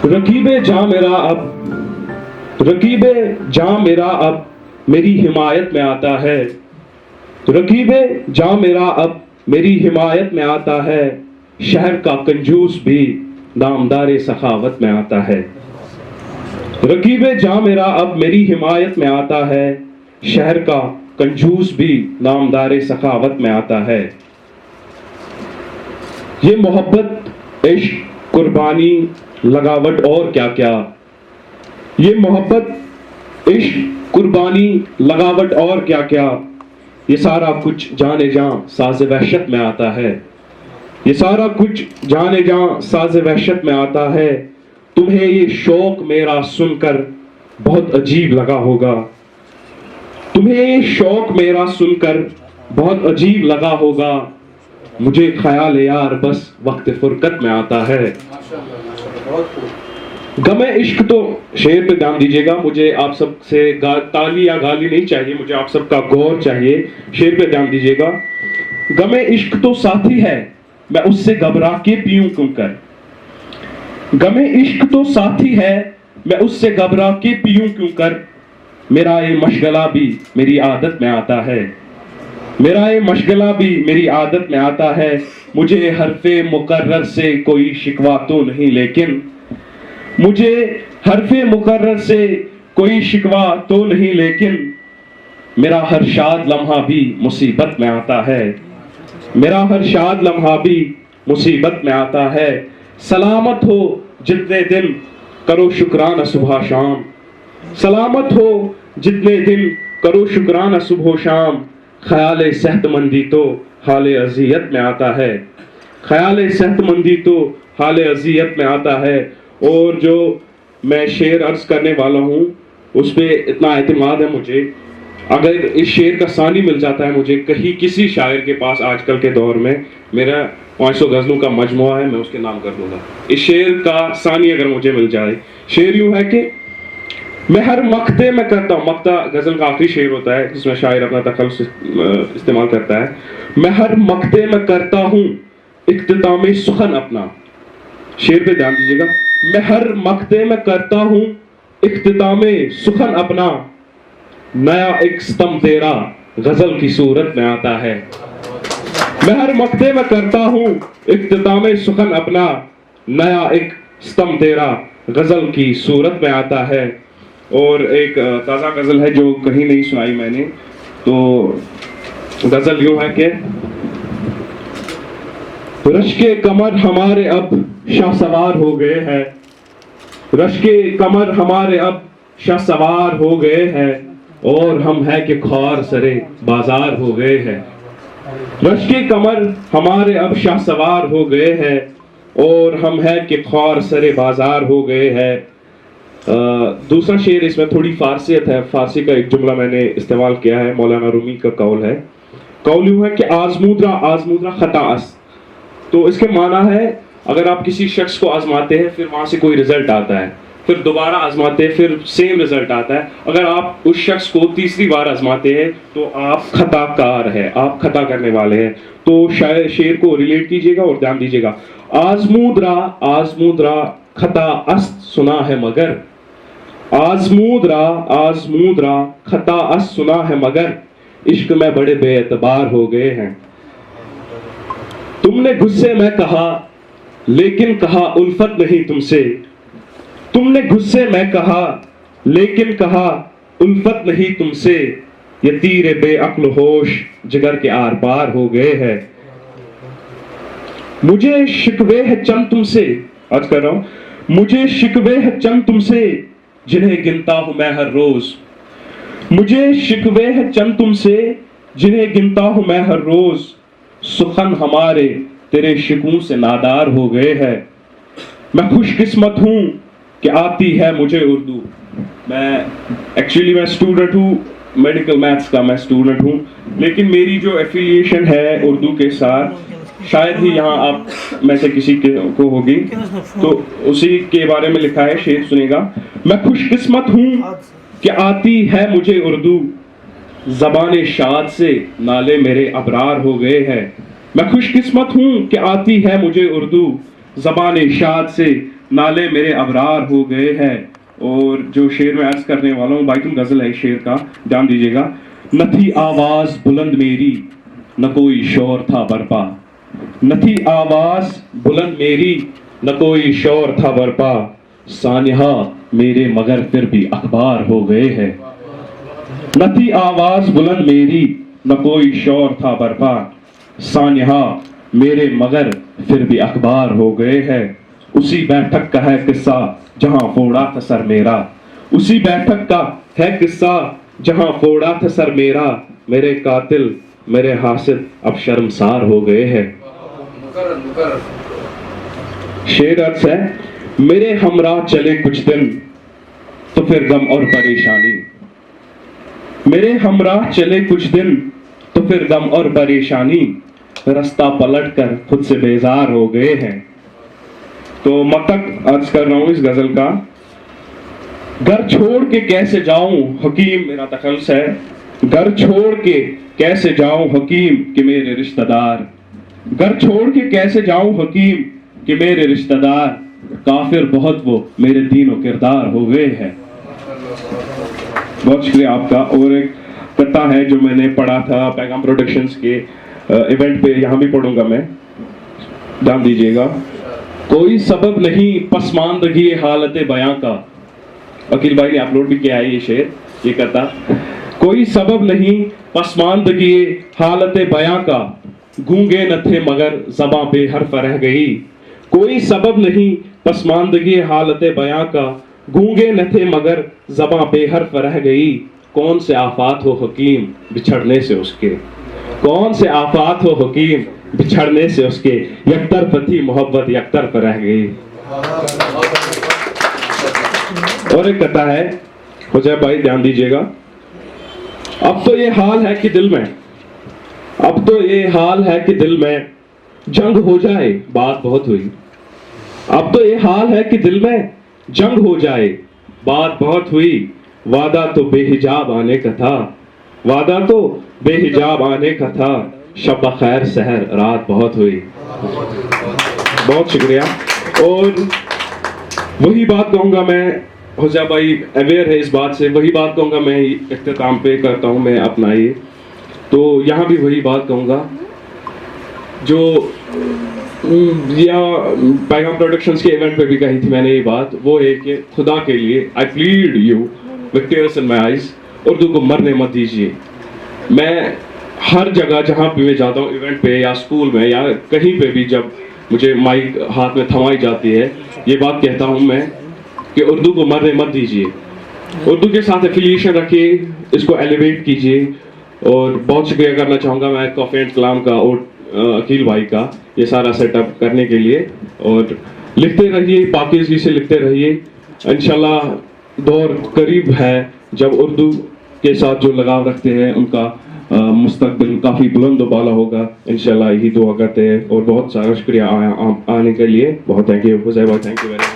رقیب جاں میرا اب رقیب جاں میرا اب میری حمایت میں آتا ہے، رقیب جاں میرا اب میری حمایت میں آتا ہے، شہر کا کنجوس بھی نامدار سخاوت میں آتا ہے۔ رقیب جاں میرا اب میری حمایت میں آتا ہے، شہر کا کنجوس بھی نامدار سخاوت میں آتا ہے۔ یہ محبت عشق قربانی لگاوٹ اور کیا کیا، یہ محبت عشق قربانی لگاوٹ اور کیا کیا، یہ سارا کچھ جانے جاں ساز وحشت میں آتا ہے، یہ سارا کچھ جانے جاں ساز وحشت میں آتا ہے۔ تمہیں یہ شوق میرا سن کر بہت عجیب لگا ہوگا، تمہیں یہ شوق میرا سن کر بہت عجیب لگا ہوگا، مجھے خیال یار بس وقت فرقت میں آتا ہے۔ غم عشق تو شعر پہ دھیان دیجیے گا، مجھے آپ سب سے تالی یا گالی نہیں چاہیے، مجھے آپ سب کا غور چاہیے، شعر پہ دھیان دیجیے گا۔ غم عشق تو ساتھی ہے میں اس سے گھبرا کے پیوں کیوں کر، غم عشق تو ساتھی ہے میں اس سے گھبرا کے پیوں کیوں کر، میرا یہ مشغلہ بھی میری عادت میں آتا ہے، میرا یہ مشغلہ بھی میری عادت میں آتا ہے، مجھے حرف مقرر سے کوئی شکوہ تو نہیں لیکن، مجھے حرف مقرر سے کوئی شکوہ تو نہیں لیکن، میرا ہر شاد لمحہ بھی مصیبت میں آتا ہے، میرا ہر شاد لمحہ بھی مصیبت میں آتا ہے۔ سلامت ہو جتنے دن کرو شکرانہ صبح شام، سلامت ہو جتنے دن کرو شکرانہ صبح و شام، خیال صحت مندی تو حال اذیت میں آتا ہے، خیال صحت مندی تو حال اذیت میں آتا ہے۔ اور جو میں شعر عرض کرنے والا ہوں اس پہ اتنا اعتماد ہے مجھے، اگر اس شعر کا ثانی مل جاتا ہے مجھے کہیں کسی شاعر کے پاس آج کل کے دور میں، میرا 500 غزلوں کا مجموعہ ہے، میں اس کے نام کر دوں گا۔ اس شعر کا ثانی اگر مجھے مل جائے، شعر یوں ہے کہ میں ہر مقطع میں کرتا ہوں، مقطع غزل کا آخری شعر ہوتا ہے جس میں شاعر اپنا تخلص استعمال کرتا ہے، میں ہر مقطع میں کرتا ہوں اختتام سخن اپنا، شعر پہ دھیان دیجیے گا، میں ہر مقطع میں کرتا ہوں اختتام سخن اپنا، نیا ایک ستم تیرا غزل کی صورت میں آتا ہے، میں ہر مقطع میں کرتا ہوں اختتام سخن اپنا، نیا ایک ستم تیرا غزل کی صورت میں آتا ہے۔ اور ایک تازہ غزل ہے جو کہیں نہیں سنائی میں نے، تو غزل یوں ہے کہ رشک کمر ہمارے اب شاہ سوار ہو گئے ہیں، رشک کمر ہمارے اب شاہ سوار ہو گئے ہیں، اور ہم ہے کہ خوار سرے بازار ہو گئے ہیں، رشک کمر ہمارے اب شاہ سوار ہو گئے ہیں، اور ہم ہے کہ خوار سرے بازار ہو گئے ہیں۔ دوسرا شعر اس میں تھوڑی فارسیت ہے، فارسی کا ایک جملہ میں نے استعمال کیا ہے، مولانا رومی کا قول ہے، قول یوں ہے کہ آزمودرا خطا است، تو اس کے معنی ہے اگر آپ کسی شخص کو آزماتے ہیں پھر وہاں سے کوئی رزلٹ آتا ہے، پھر دوبارہ آزماتے ہیں پھر سیم رزلٹ آتا ہے، اگر آپ اس شخص کو تیسری بار آزماتے ہیں تو آپ خطا کار ہیں، آپ خطا کرنے والے ہیں۔ تو شعر کو ریلیٹ کیجئے گا اور دھیان دیجئے گا، آزمودرا خطا است سنا ہے مگر، آزمودرا خطا است سنا ہے مگر، عشق میں بڑے بے اعتبار ہو گئے ہیں، تم نے غصے میں کہا لیکن کہا الفت نہیں تم سے، تم نے غصے میں کہا لیکن کہا الفت نہیں تم سے، یہ تیر بے عقل ہوش جگر کے آر پار ہو گئے ہیں، مجھے شکوے ہے چند تم سے، آج کر رہا ہوں، مجھے شکوے ہے چند تم سے جنہیں گنتا ہوں میں ہر روز، مجھے شکوے ہے چند تم سے جنہیں گنتا ہوں میں ہر روز، سخن ہمارے تیرے شکووں سے نادار ہو گئے ہیں، میں خوش قسمت ہوں کہ آتی ہے مجھے اردو، میں ایکچولی میں اسٹوڈنٹ ہوں میڈیکل میتھس کا، میں اسٹوڈنٹ ہوں، لیکن میری جو ایفیلیشن ہے اردو کے ساتھ شاید ہی یہاں آپ میں سے کسی کو ہوگی، تو اسی کے بارے میں لکھا ہے، شعر سنے گا، میں خوش قسمت ہوں کہ آتی ہے مجھے اردو، زبان شاد سے نالے میرے ابرار ہو گئے ہیں، میں خوش قسمت ہوں کہ آتی ہے مجھے اردو، زبان شاد سے نالے میرے ابرار ہو گئے ہیں. اور جو شعر میں عرض کرنے والا ہوں بیت الغزل ہے شعر کا, دھیان دیجیے گا. نہ تھی آواز بلند میری نہ کوئی شور تھا برپا, نہ تھی آواز بلند میری نہ کوئی شور تھا برپا, سانحہ میرے مگر پھر بھی اخبار ہو گئے ہیں. نہ تھی آواز بلند میری نہ کوئی شور تھا برپا, سانحہ میرے مگر پھر بھی اخبار ہو گئے ہیں. اسی بیٹھک کا ہے قصہ جہاں پھوڑا تھا سر میرا, اسی بیٹھک کا ہے قصہ جہاں پھوڑا تھا سر میرا, میرے قاتل میرے حاسد اب شرمسار ہو گئے ہیں. شعر عرض ہے, میرے ہمراہ چلے کچھ دن تو پھر غم اور پریشانی, میرے ہمراہ چلے کچھ دن تو پھر غم اور پریشانی, رستہ پلٹ کر خود سے بیزار ہو گئے ہیں. تو مقطع عرض کر رہا ہوں اس غزل کا. گھر چھوڑ کے کیسے جاؤں حکیم, میرا تخلص ہے, گھر چھوڑ کے کیسے جاؤں حکیم کہ میرے رشتہ دار, گھر چھوڑ کے کیسے جاؤں حکیم کہ میرے رشتہ دار, کافر بہت وہ میرے دین و کردار ہو گئے ہیں. بہت شکریہ آپ کا. اور ایک قطعہ ہے جو میں نے پڑھا تھا پیغام پروڈکشنز کے ایونٹ پہ, یہاں بھی پڑھوں گا میں, دھیان دیجیے گا. کوئی سبب نہیں پسماندگی حالت بیاں کا, عقیل بھائی نے اپلوڈ بھی کیا ہے یہ شعر, یہ قطعہ. کوئی سبب نہیں پسماندگی حالت بیاں کا, گونگے نہ تھے مگر زباں بے حرف رہ گئی. کوئی سبب نہیں پسماندگی حالت بیاں کا, گونگے نہ تھے مگر زباں بے حرف رہ گئی. کون سے آفات ہو حکیم بچھڑنے سے اس کے, کون سے آفات ہو حکیم بچھڑنے سے اس کے, یک طرف تھی محبت یک طرف رہ گئی. اور ایک قطعہ ہے حجیب بھائی, دھیان دیجیے گا. اب تو یہ حال ہے کہ دل میں, اب تو یہ حال ہے کہ دل میں جنگ ہو جائے بات بہت ہوئی. اب تو یہ حال ہے کہ دل میں جنگ ہو جائے بات بہت ہوئی. وعدہ تو بے حجاب آنے کا تھا, وعدہ تو بے حجاب آنے کا تھا, شب بخیر سحر رات بہت ہوئی. بہت شکریہ. اور وہی بات کہوں گا میں, حجیب بھائی اویئر ہے اس بات سے, وہی بات کہوں گا میں اختتام پہ کرتا ہوں میں اپنا یہ. تو یہاں بھی وہی بات کہوں گا جو یا پیغام پروڈکشنز کے ایونٹ پہ بھی کہی تھی میں نے یہ بات, وہ ہے کہ خدا کے لیے I plead you with tears in my eyes, Urdu کو مرنے مت دیجیے. میں ہر جگہ جہاں پہ میں جاتا ہوں ایونٹ پہ یا اسکول میں یا کہیں پہ بھی, جب مجھے مائک ہاتھ میں تھمائی جاتی ہے, یہ بات کہتا ہوں میں کہ اردو کو مرنے مت دیجیے, اردو کے ساتھ ایفیلیشن رکھیے, اس کو ایلیویٹ کیجیے. اور بہت شکریہ کرنا چاہوں گا میں کافی اینڈ کلام کا اور عقیل بھائی کا یہ سارا سیٹ اپ کرنے کے لیے. اور لکھتے رہیے, پاکیزگی سے لکھتے رہیے. انشاءاللہ دور قریب ہے جب اردو کے ساتھ جو لگاؤ رکھتے ہیں ان کا مستقبل کافی بلند و بالا ہوگا انشاءاللہ, یہی دعا کرتے ہیں. اور بہت سارا شکریہ آنے کے لیے. بہت thank you Huzaifa, thank you very much.